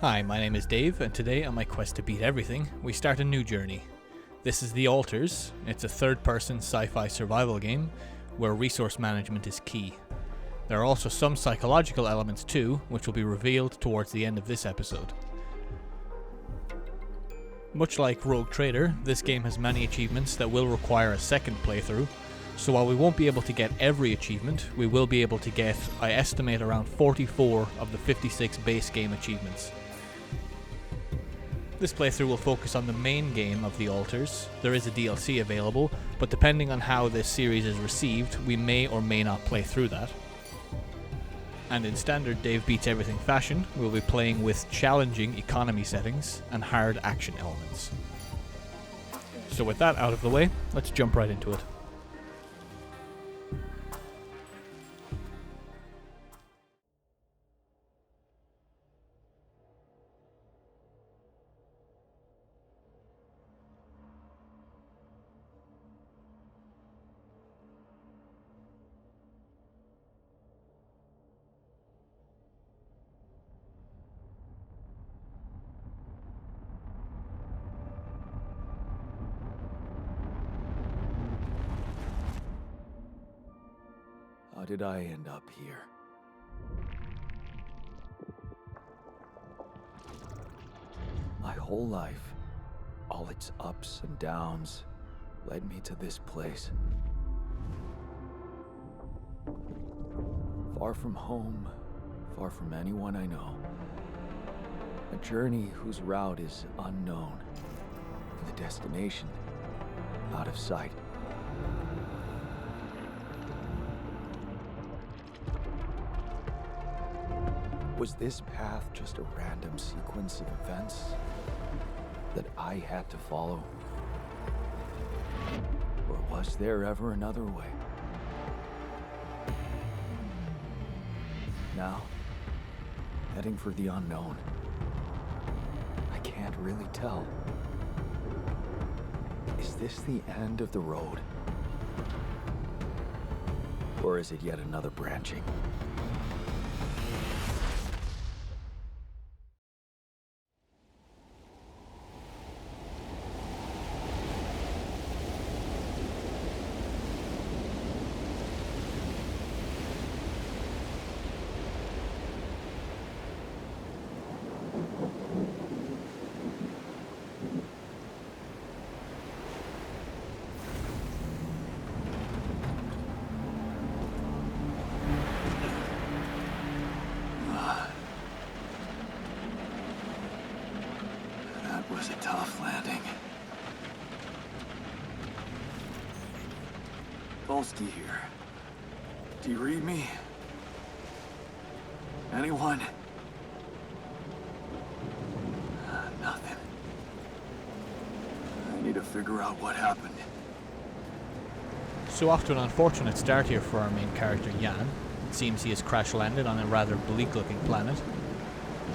Hi, my name is Dave, and today on my quest to beat everything, we start a new journey. This is The Alters. It's a third-person sci-fi survival game where resource management is key. There are also some psychological elements too, which will be revealed towards the end of this episode. Much like Rogue Trader, this game has many achievements that will require a second playthrough, so while we won't be able to get every achievement, we will be able to get, I estimate, around 44 of the 56 base game achievements. This playthrough will focus on the main game of The Alters. There is a DLC available, but depending on how this series is received, we may or may not play through that. And in standard Dave Beats Everything fashion, we'll be playing with challenging economy settings and hard action elements. So with that out of the way, let's jump right into it. How did I end up here? My whole life, all its ups and downs, led me to this place. Far from home, far from anyone I know. A journey whose route is unknown, and the destination out of sight. Was this path just a random sequence of events that I had to follow? Or was there ever another way? Now, heading for the unknown. I can't really tell. Is this the end of the road? Or is it yet another branching? Was a tough landing. Volsky here. Do you read me? Anyone? Nothing. I need to figure out what happened. So off to an unfortunate start here for our main character Jan. It seems he has crash-landed on a rather bleak-looking planet.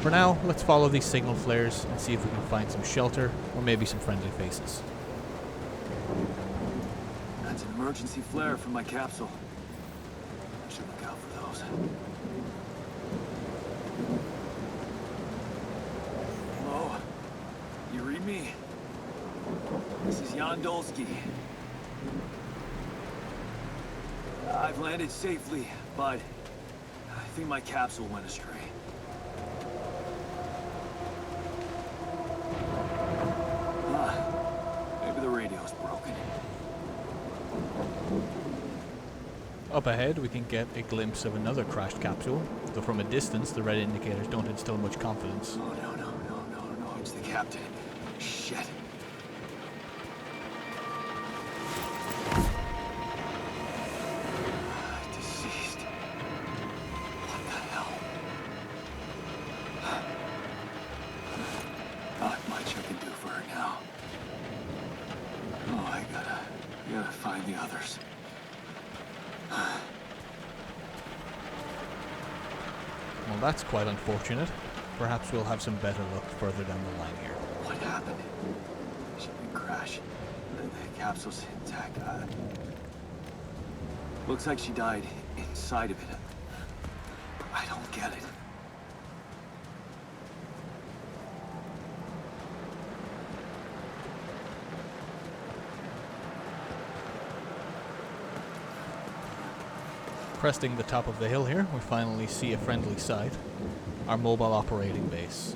For now, let's follow these signal flares and see if we can find some shelter or maybe some friendly faces. That's an emergency flare from my capsule. I should look out for those. Hello? You read me? This is Jan Dolsky. I've landed safely, but I think my capsule went astray. Maybe the radio's broken. Up ahead, we can get a glimpse of another crashed capsule, though from a distance the red indicators don't instill much confidence. Oh, no, it's the captain. Shit. Deceased. What the hell? Not much I can do for her now. Oh, I gotta find the others. Well, that's quite unfortunate. Perhaps we'll have some better luck further down the line here. What happened? She didn't crash. The capsule's intact. Looks like she died inside of it. I don't get it. cresting the top of the hill here, we finally see a friendly sight. Our mobile operating base.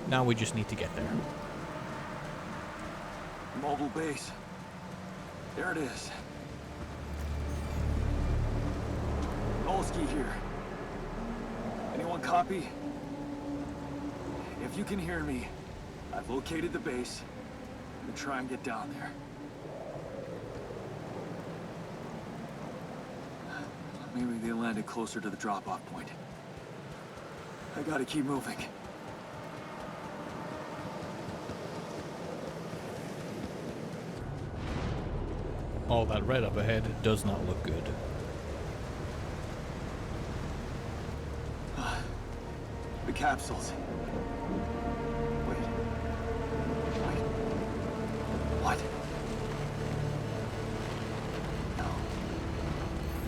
Now we just need to get there. Mobile base. There it is. Olski here. Anyone copy? If you can hear me, I've located the base. I'm gonna try and get down there. Maybe they landed closer to the drop-off point. I gotta keep moving. All that red up ahead does not look good. The capsules. Wait. What? No.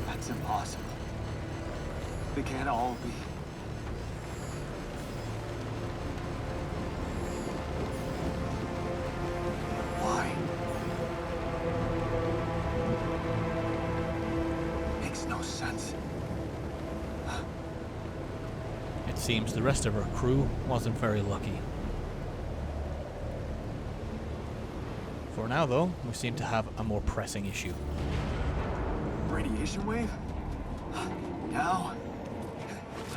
That's impossible. They can't all be. Why? Makes no sense. It seems the rest of our crew wasn't very lucky. For now though, we seem to have a more pressing issue. Radiation wave? Now?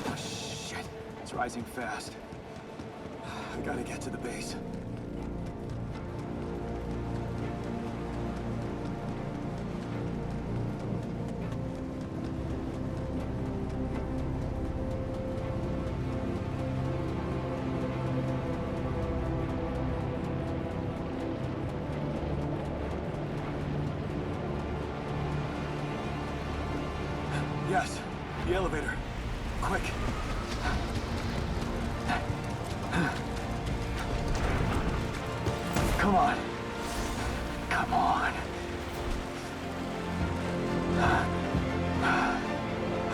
Oh shit. It's rising fast. I gotta get to the base. Yes, the elevator. Quick. Come on. Come on.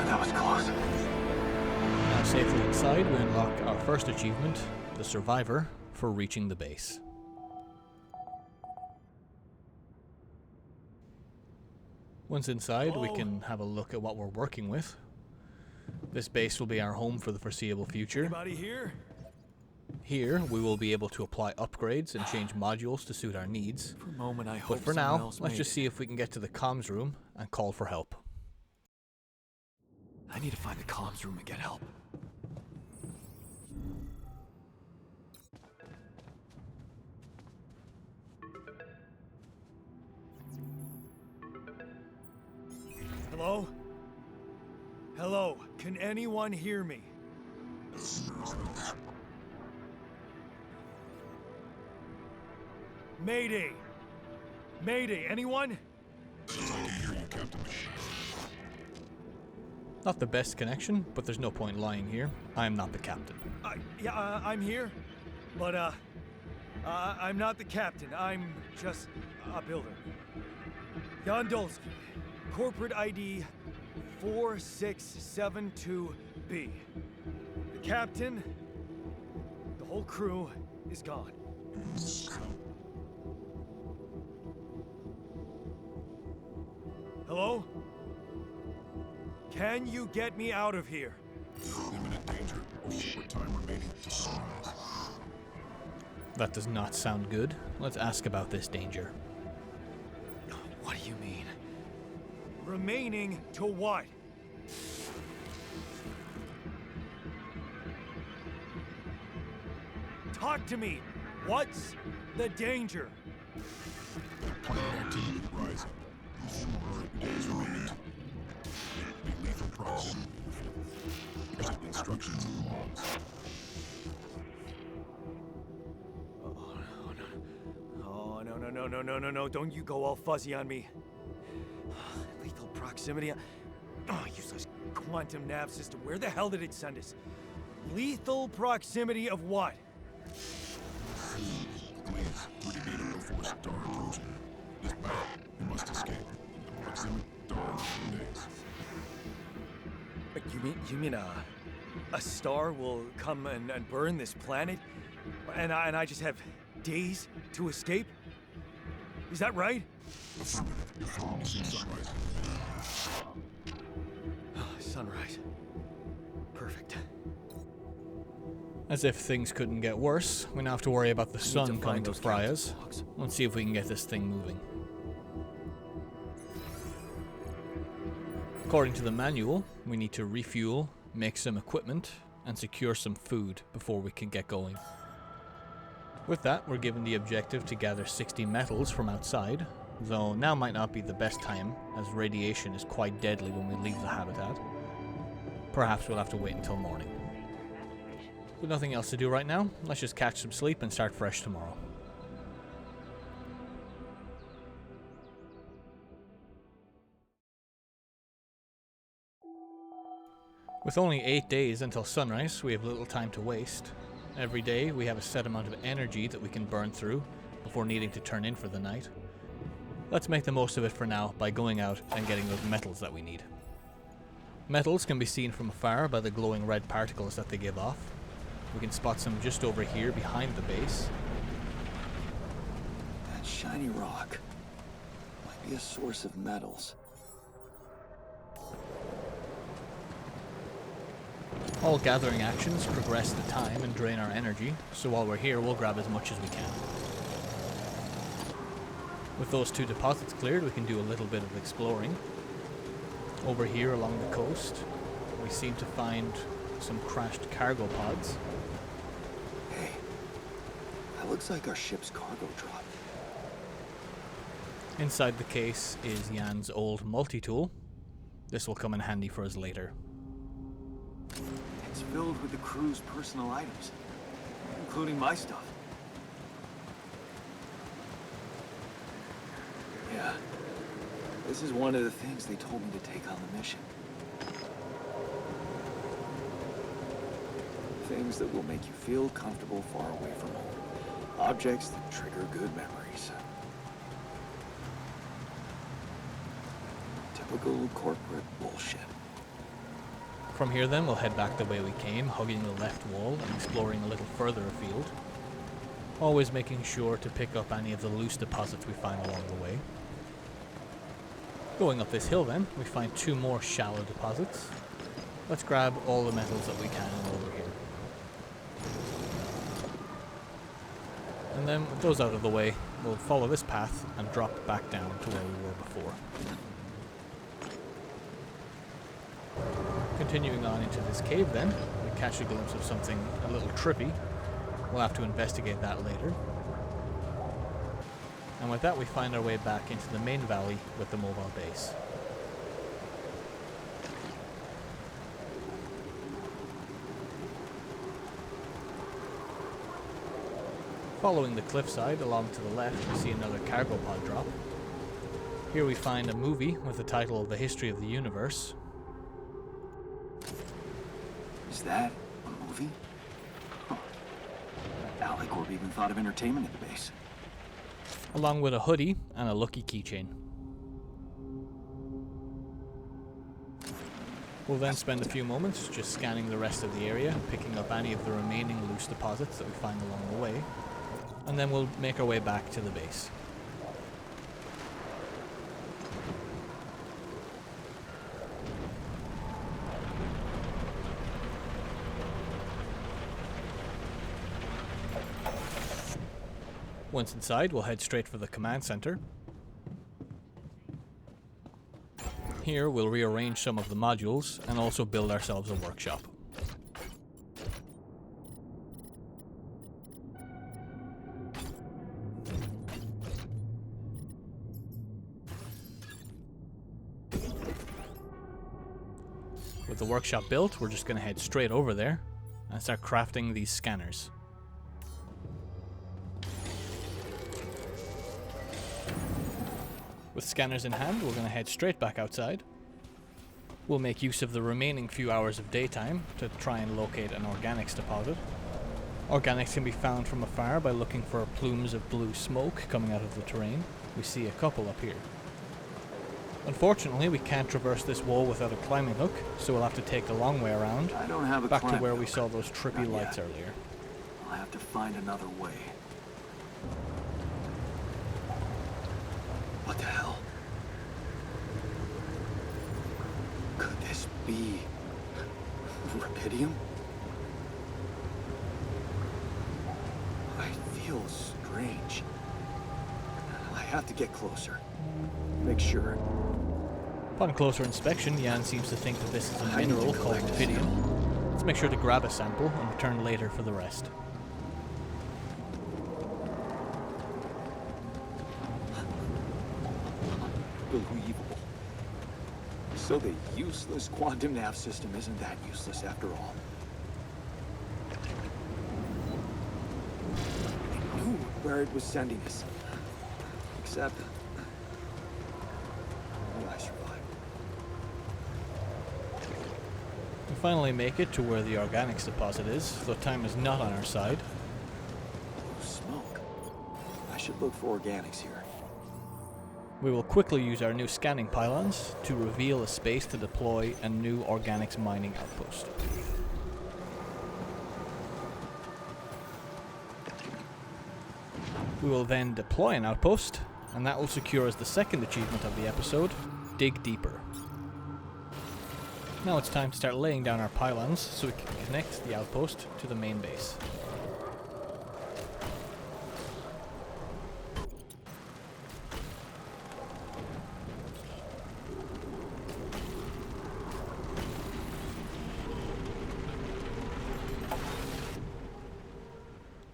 That was close. Now safely inside, we unlock our first achievement, the Survivor, for reaching the base. Once inside, we can have a look at what we're working with. This base will be our home for the foreseeable future. Anybody here? Here, we will be able to apply upgrades and change modules to suit our needs. For a moment, I But hope for someone now, else let's made just it. see if we can get to the comms room and call for help. I need to find the comms room and get help. Hello? Hello, can anyone hear me? Mayday! Mayday, anyone? Not the best connection, but there's no point lying here. I am not the captain. Yeah, I'm here. But, I'm not the captain. I'm just a builder. Yondolski, corporate ID 4672B. The captain, the whole crew is gone. Hello? Can you get me out of here? Imminent danger. Short time remaining to sunrise. That does not sound good. Let's ask about this danger. What do you mean? Remaining to what? Talk to me. What's the danger? Planet activity rising. 4 days remaining. Be lethal proximity. Present instructions in logs. Oh, no. Don't you go all fuzzy on me. Lethal proximity. Oh, useless quantum nav system. Where the hell did it send us? Lethal proximity of what? Please, Brigadier before star approaching. This battle, you must escape. Proximity star in days. You mean a star will come and burn this planet? And I just have days to escape? Is that right? Affirmative. Sunrise. Sunrise. Perfect. As if things couldn't get worse, we now have to worry about the sun find coming to those fry captain's us. logs. Let's see if we can get this thing moving. According to the manual, we need to refuel, make some equipment, and secure some food before we can get going. With that, we're given the objective to gather 60 metals from outside, though now might not be the best time, as radiation is quite deadly when we leave the habitat. Perhaps we'll have to wait until morning. With nothing else to do right now, let's just catch some sleep and start fresh tomorrow. With only 8 days until sunrise, we have little time to waste. Every day we have a set amount of energy that we can burn through before needing to turn in for the night. Let's make the most of it for now by going out and getting those metals that we need. Metals can be seen from afar by the glowing red particles that they give off. We can spot some just over here behind the base. That shiny rock might be a source of metals. All gathering actions progress the time and drain our energy, so while we're here we'll grab as much as we can. With those two deposits cleared, we can do a little bit of exploring. Over here along the coast, we seem to find some crashed cargo pods. Hey, that looks like our ship's cargo drop. Inside the case is Jan's old multi-tool. This will come in handy for us later. It's filled with the crew's personal items, including my stuff. Yeah, this is one of the things they told me to take on the mission. Things that will make you feel comfortable far away from home. Objects that trigger good memories. Typical corporate bullshit. From here then, we'll head back the way we came, hugging the left wall and exploring a little further afield. Always making sure to pick up any of the loose deposits we find along the way. Going up this hill then, we find two more shallow deposits. Let's grab all the metals that we can over here. And then with those out of the way, we'll follow this path and drop back down to where we were before. Continuing on into this cave then, we catch a glimpse of something a little trippy. We'll have to investigate that later. And with that we find our way back into the main valley with the mobile base. Following the cliffside along to the left, we see another cargo pod drop. Here we find a movie with the title The History of the Universe. Is that a movie? Huh. Alicorp even thought of entertainment at the base. Along with a hoodie and a lucky keychain. We'll then spend a few moments just scanning the rest of the area, picking up any of the remaining loose deposits that we find along the way, and then we'll make our way back to the base. Once inside, we'll head straight for the command center. Here, we'll rearrange some of the modules and also build ourselves a workshop. With the workshop built, we're just going to head straight over there and start crafting these scanners. With scanners in hand, we're going to head straight back outside. We'll make use of the remaining few hours of daytime to try and locate an organics deposit. Organics can be found from afar by looking for plumes of blue smoke coming out of the terrain. We see a couple up here. Unfortunately, we can't traverse this wall without a climbing hook, so we'll have to take the long way around, I don't have a back to climb where we hook. saw those trippy Not lights yet. earlier. I'll have to find another way. What the hell? Could this be rubidium? I feel strange. I have to get closer. Make sure. Upon closer inspection, Jan seems to think that this is a I need to mineral called collect rubidium. Let's make sure to grab a sample and return later for the rest. Unbelievable. So the useless quantum nav system isn't that useless after all. I knew where it was sending us. Except... I survived. We finally make it to where the organics deposit is, though time is not on our side. Oh, smoke. I should look for organics here. We will quickly use our new scanning pylons to reveal a space to deploy a new organics mining outpost. We will then deploy an outpost, and that will secure us the second achievement of the episode, Dig Deeper. Now it's time to start laying down our pylons so we can connect the outpost to the main base.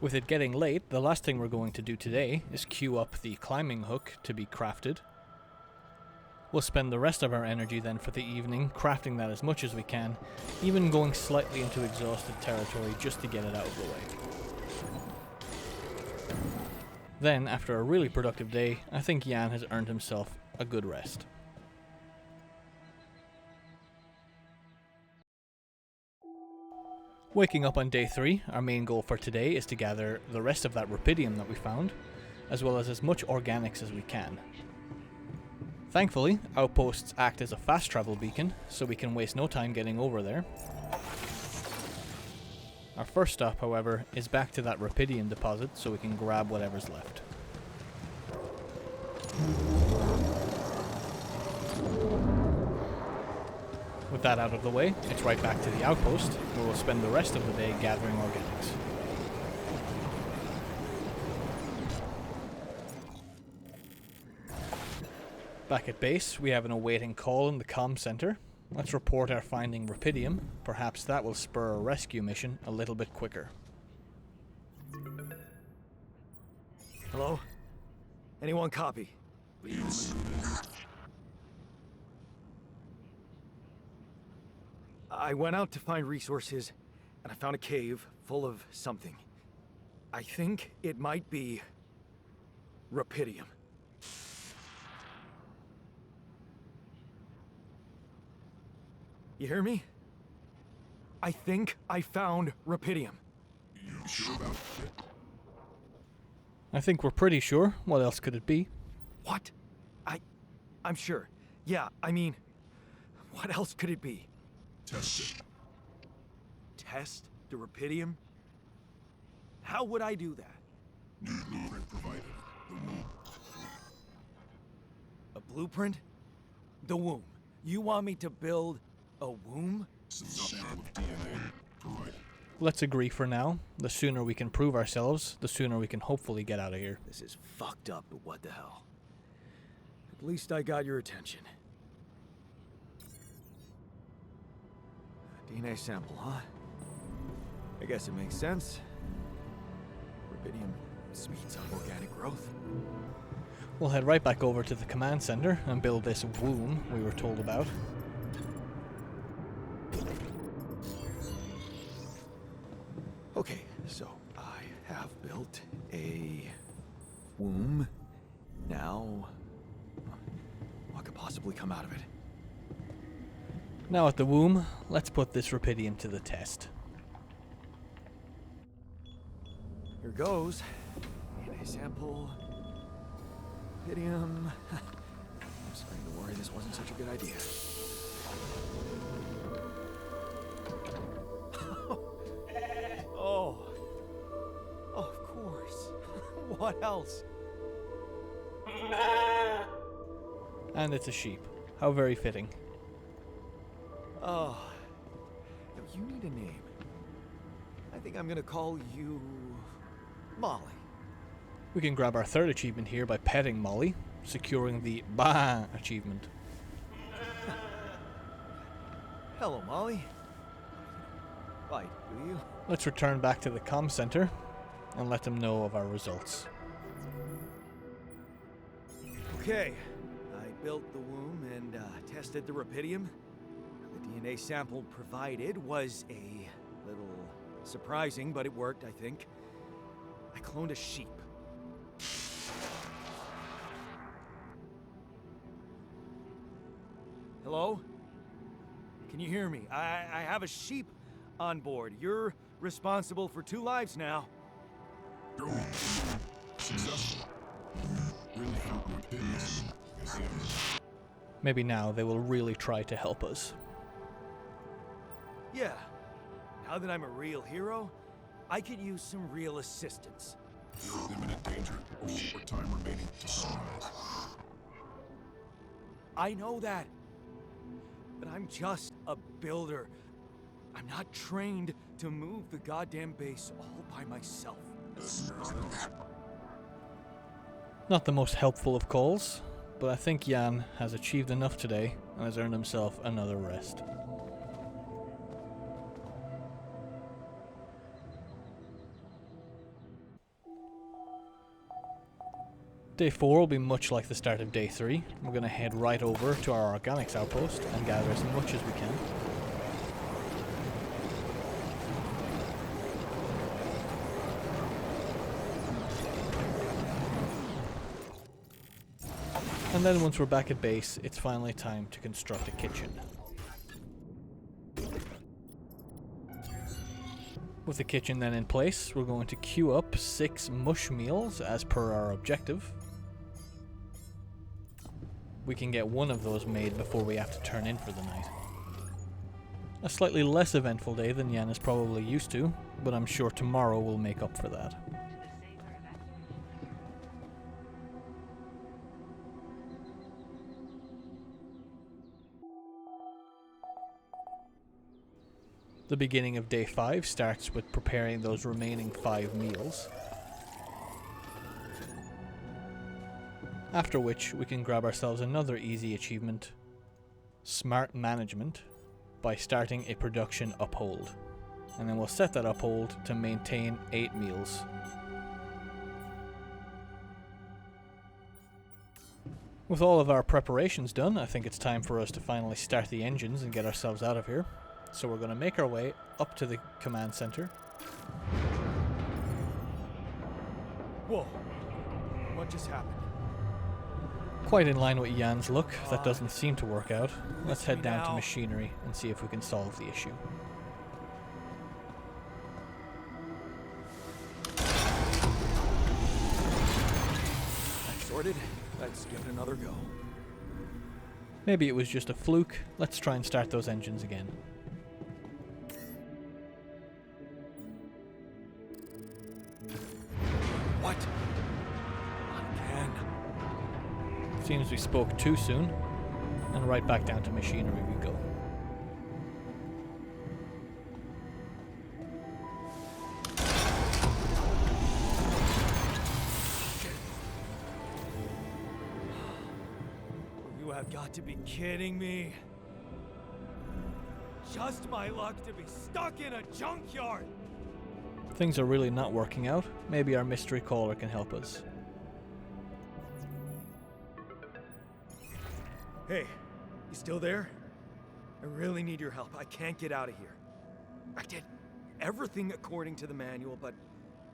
With it getting late, the last thing we're going to do today is queue up the climbing hook to be crafted. We'll spend the rest of our energy then for the evening crafting that as much as we can, even going slightly into exhausted territory just to get it out of the way. Then, after a really productive day, I think Jan has earned himself a good rest. Waking up on day 3, our main goal for today is to gather the rest of that rubidium that we found, as well as much organics as we can. Thankfully, outposts act as a fast travel beacon, so we can waste no time getting over there. Our first stop, however, is back to that rubidium deposit so we can grab whatever's left. With that out of the way, it's right back to the outpost, where we'll spend the rest of the day gathering organics. Back at base, we have an awaiting call in the comm center. Let's report our finding rubidium. Perhaps that will spur a rescue mission a little bit quicker. Hello? Anyone copy? I went out to find resources, and I found a cave full of something. I think it might be rubidium. You hear me? I think I found rubidium. You sure about it? I think we're pretty sure. What else could it be? What? I'm sure. Yeah, I mean, what else could it be? Test it. Test the rubidium? How would I do that? New blueprint provided. The womb. A blueprint? The womb. You want me to build a womb? Some sample of DNA provided. Let's agree for now. The sooner we can prove ourselves, the sooner we can hopefully get out of here. This is fucked up, but what the hell? At least I got your attention. A DNA sample, huh? I guess it makes sense. Rubidium speeds up organic growth. We'll head right back over to the command center and build this womb we were told about. Okay, so I have built a womb. Now, what could possibly come out of it? Now at the womb, let's put this rubidium to the test. Here goes. DNA sample. Rubidium. I'm starting to worry this wasn't such a good idea. Oh. Of course. What else? And it's a sheep. How very fitting. Oh, no, you need a name. I think I'm gonna call you Molly. We can grab our third achievement here by petting Molly, securing the Baaa achievement. Hello, Molly. Bite, will you? Let's return back to the comm center and let them know of our results. Okay, I built the womb and tested the rapidium. The DNA sample provided was a little surprising, but it worked, I think. I cloned a sheep. Hello? Can you hear me? I have a sheep on board. You're responsible for 2 lives now. Go. Successful. Really found repentance. As ever. Maybe now they will really try to help us. Yeah. Now that I'm a real hero, I could use some real assistance. You're in imminent danger. Only short time remaining to sunrise. I know that. But I'm just a builder. I'm not trained to move the goddamn base all by myself. Not the most helpful of calls, but I think Jan has achieved enough today and has earned himself another rest. Day 4 will be much like the start of Day 3. We're going to head right over to our organics outpost and gather as much as we can. And then once we're back at base, it's finally time to construct a kitchen. With the kitchen then in place, we're going to queue up 6 mush meals as per our objective. We can get one of those made before we have to turn in for the night. A slightly less eventful day than Jan is probably used to, but I'm sure tomorrow will make up for that. The beginning of Day 5 starts with preparing those remaining 5 meals. After which, we can grab ourselves another easy achievement, Smart Management, by starting a production uphold. And then we'll set that uphold to maintain 8 meals. With all of our preparations done, I think it's time for us to finally start the engines and get ourselves out of here. So we're going to make our way up to the command center. Whoa. What just happened? Quite in line with Jan's look, that doesn't seem to work out. Let's head down to now. machinery and see if we can solve the issue. That's sorted. Let's give it another go. Maybe it was just a fluke. Let's try and start those engines again. What? Again. Seems we spoke too soon, and right back down to machinery we go. You have got to be kidding me. Just my luck to be stuck in a junkyard. Things are really not working out. Maybe our mystery caller can help us. Hey, you still there? I really need your help. I can't get out of here. I did everything according to the manual, but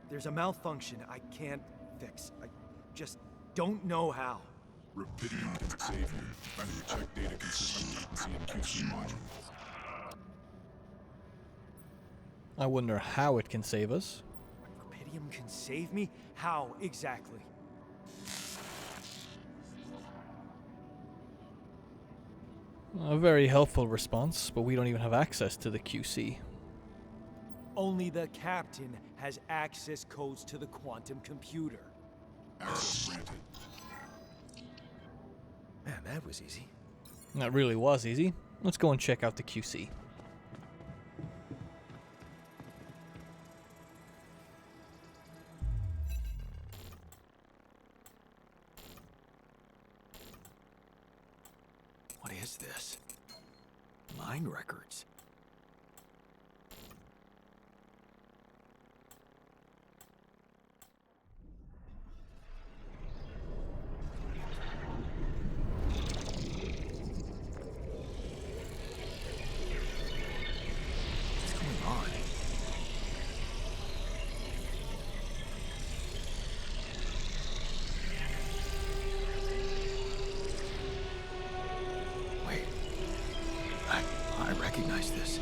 there's a malfunction I can't fix. I just don't know how. Rapidium can save you. Find the check data consistency and QC module. I wonder how it can save us. Rapidium can save me? How exactly? A very helpful response, but we don't even have access to the QC. Only the captain has access codes to the quantum computer. Access granted. Man, that was easy. That really was easy. Let's go and check out the QC. What is this? Mine records. What's going on? Wait. I recognize this.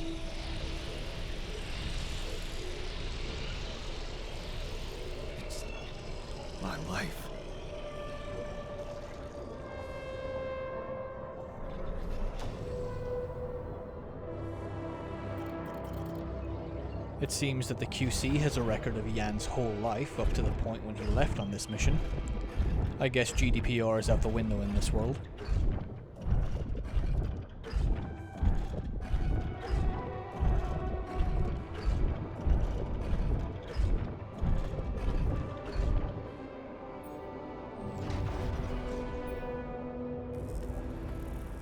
It's my life. It seems that the QC has a record of Jan's whole life up to the point when he left on this mission. I guess GDPR is out the window in this world.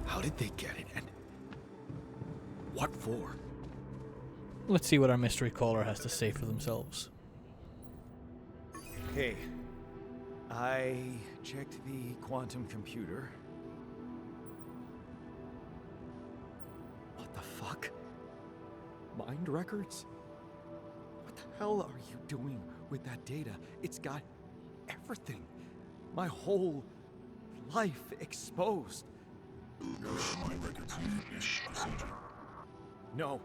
How did they get it, and what for? Let's see what our mystery caller has to say for themselves. Hey, I checked the quantum computer. What the fuck? Mind records? What the hell are you doing with that data? It's got everything. My whole life exposed. Mind records using this procedure. No.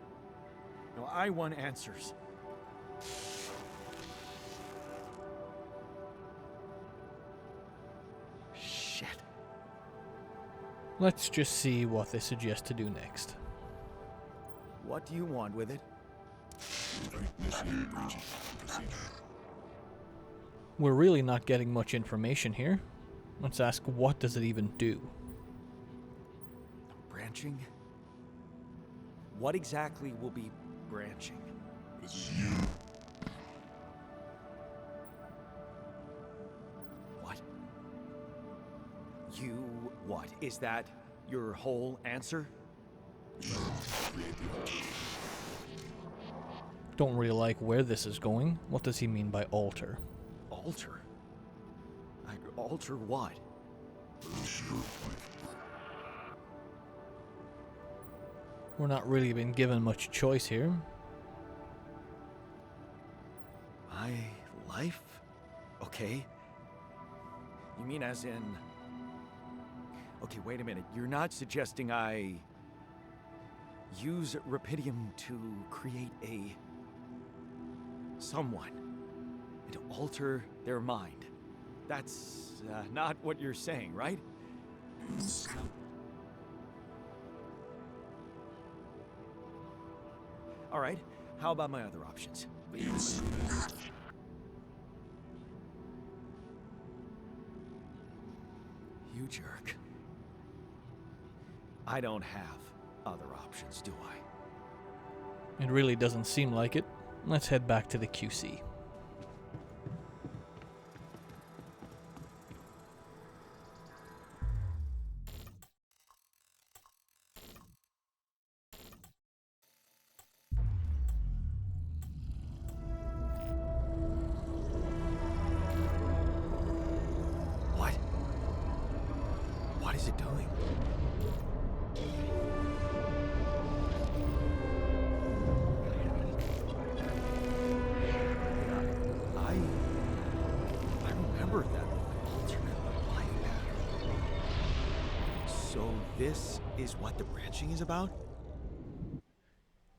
No, I want answers. Shit. Let's just see what they suggest to do next. What do you want with it? Initiate breaching procedure. We're really not getting much information here. Let's ask, what does it even do? Branching? What exactly will be branching? This is you. What? You what? Is that your whole answer? Create the altar. Don't really like where this is going. What does he mean by alter? Alter? Alter what? Produce your life. We're not really been given much choice here. My life? Okay. You mean as in... Okay, wait a minute. You're not suggesting I... use Rapidium to create a... someone. And to alter their mind. That's not what you're saying, right? All right. How about my other options? You jerk. I don't have other options, do I? It really doesn't seem like it. Let's head back to the QC. What? What is it doing? I remember that alternate life pattern. So this is what the branching is about?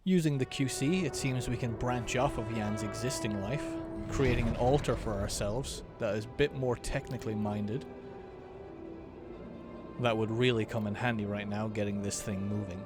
Using the QC, it seems we can branch off of Jan's existing life, creating an altar for ourselves that is a bit more technically minded. That would really come in handy right now, getting this thing moving.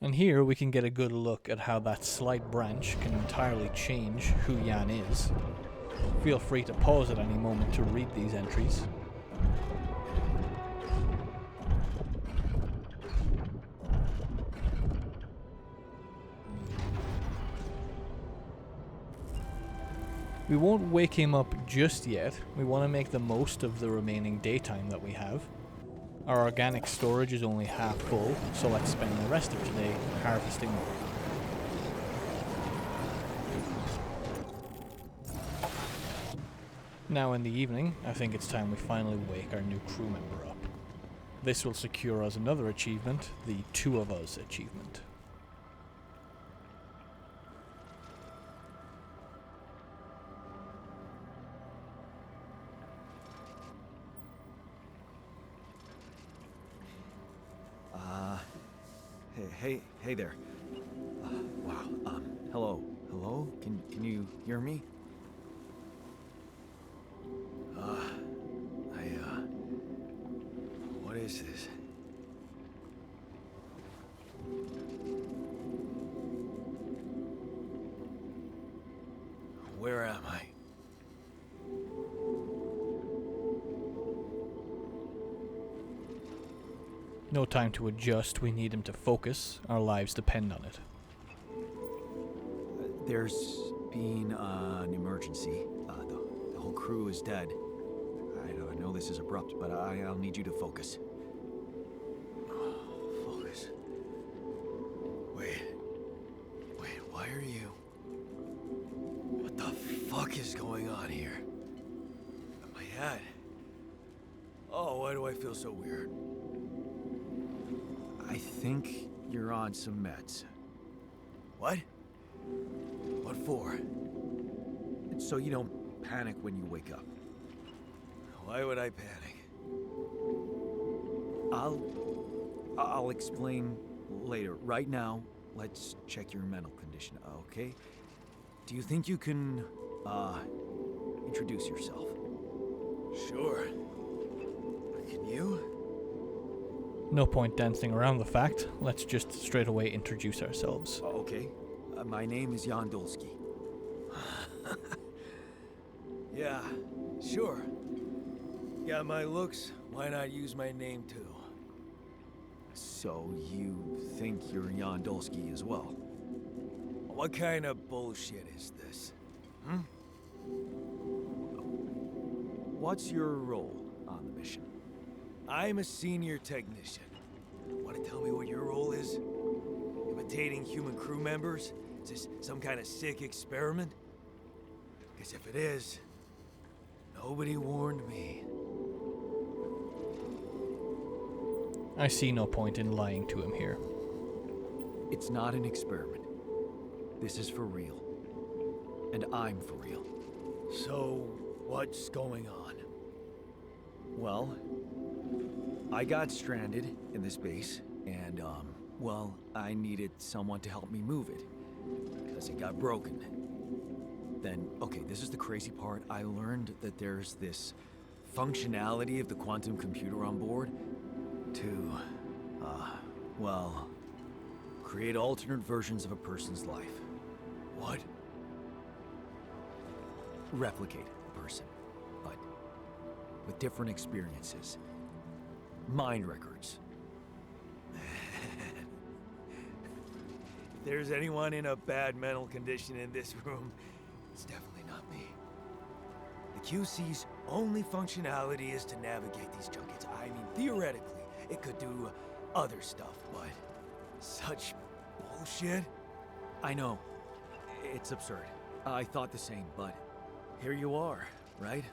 And here we can get a good look at how that slight branch can entirely change who Jan is. Feel free to pause at any moment to read these entries. We won't wake him up just yet. We want to make the most of the remaining daytime that we have. Our organic storage is only half full, so let's spend the rest of today harvesting more. Now in the evening, I think it's time we finally wake our new crew member up. This will secure us another achievement, the Two of Us achievement. Hey there. Wow. Hello. Hello? Can you hear me? What is this? Where am I? No time to adjust, we need him to focus. Our lives depend on it. There's been an emergency. The whole crew is dead. I know this is abrupt, but I'll need you to focus. Focus. Wait, why are you... What the fuck is going on here? My head. Oh, why do I feel so weird? I think you're on some meds. What? What for? So you don't panic when you wake up. Why would I panic? I'll explain later. Right now, let's check your mental condition, okay? Do you think you can, introduce yourself? Sure. Can you? No point dancing around the fact, let's just straight away introduce ourselves. Okay. My name is Jan Dolsky. Yeah, sure. Yeah, my looks, why not use my name too? So you think you're Jan Dolsky as well? What kind of bullshit is this? What's your role on the mission? I'm a senior technician. Want to tell me what your role is? Imitating human crew members? Is this some kind of sick experiment? Because if it is, nobody warned me. I see no point in lying to him here. It's not an experiment. This is for real. And I'm for real. So, what's going on? Well, I got stranded in this base, and, well, I needed someone to help me move it. Because it got broken. Then, okay, this is the crazy part. I learned that there's this functionality of the quantum computer on board to, well, create alternate versions of a person's life. What? Replicate a person, but with different experiences. Mind records. If there's anyone in a bad mental condition in this room, it's definitely not me. The QC's only functionality is to navigate these junkets. I mean, theoretically, it could do other stuff, but such bullshit? I know. It's absurd. I thought the same, but here you are, right?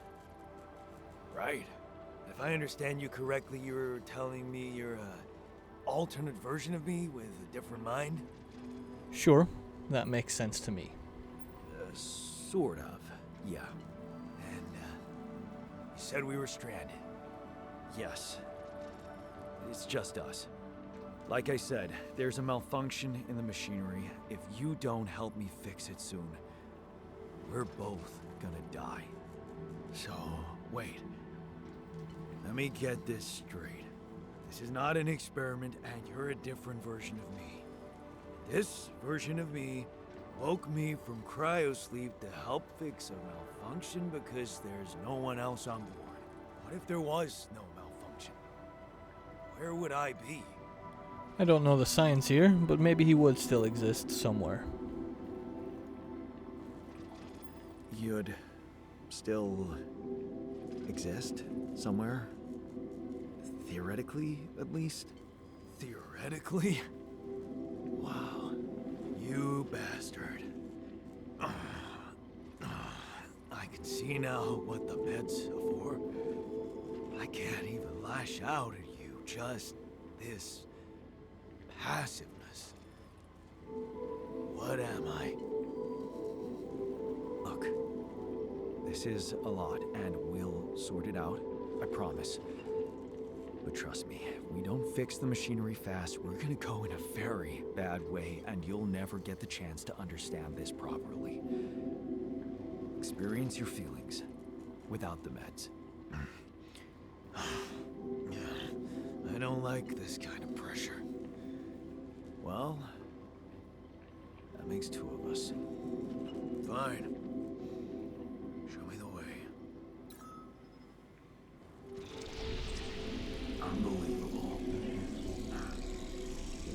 Right. If I understand you correctly, you're telling me you're an alternate version of me with a different mind? Sure, that makes sense to me. Sort of, yeah. And, you said we were stranded. Yes. It's just us. Like I said, there's a malfunction in the machinery. If you don't help me fix it soon, we're both gonna die. So, wait. Let me get this straight. This is not an experiment, and you're a different version of me. This version of me woke me from cryosleep to help fix a malfunction because there's no one else on board. What if there was no malfunction? Where would I be? I don't know the science here, but maybe he would still exist somewhere. You'd still exist somewhere? Theoretically, at least? Theoretically? Wow. You bastard. I can see now what the meds are for. I can't even lash out at you, just this passiveness. What am I? Look, this is a lot, and we'll sort it out, I promise. But trust me, if we don't fix the machinery fast, we're gonna go in a very bad way, and you'll never get the chance to understand this properly. Experience your feelings without the meds. I don't like this kind of pressure. Well, that makes two of us. Fine. Show me the way. Unbelievable.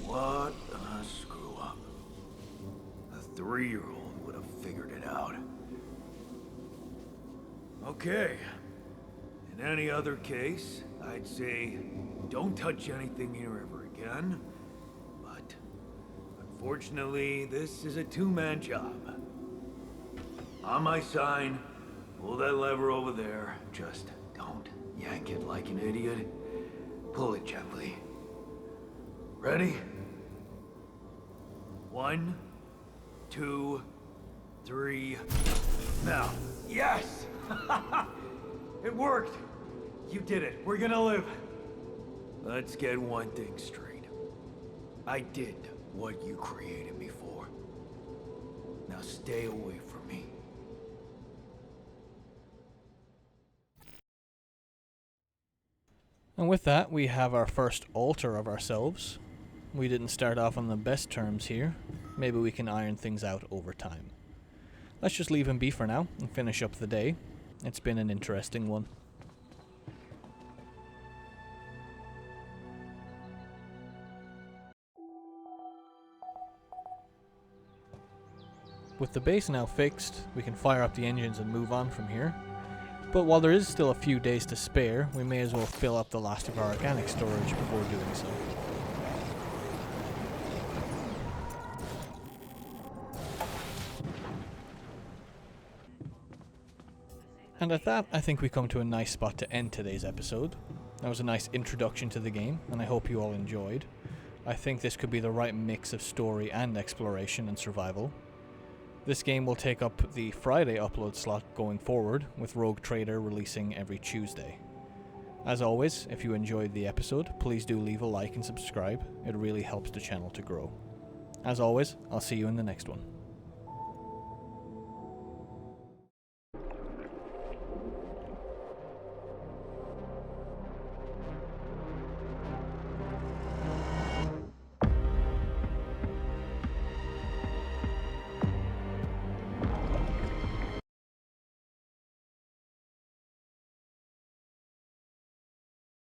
What a screw up. A 3-year-old would have figured it out. Okay. In any other case, I'd say don't touch anything here ever again. But unfortunately, this is a two-man job. On my sign, pull that lever over there. Just don't yank it like an idiot. Pull it gently. Ready? 1, 2, 3. Now. Yes! It worked! You did it. We're gonna live. Let's get one thing straight. I did what you created me for. Now stay away from me. And with that, we have our first alter of ourselves. We didn't start off on the best terms here. Maybe we can iron things out over time. Let's just leave him be for now and finish up the day. It's been an interesting one. With the base now fixed, we can fire up the engines and move on from here. But while there is still a few days to spare, we may as well fill up the last of our organic storage before doing so. And at that, I think we come to a nice spot to end today's episode. That was a nice introduction to the game, and I hope you all enjoyed. I think this could be the right mix of story and exploration and survival. This game will take up the Friday upload slot going forward, with Rogue Trader releasing every Tuesday. As always, if you enjoyed the episode, please do leave a like and subscribe. It really helps the channel to grow. As always, I'll see you in the next one.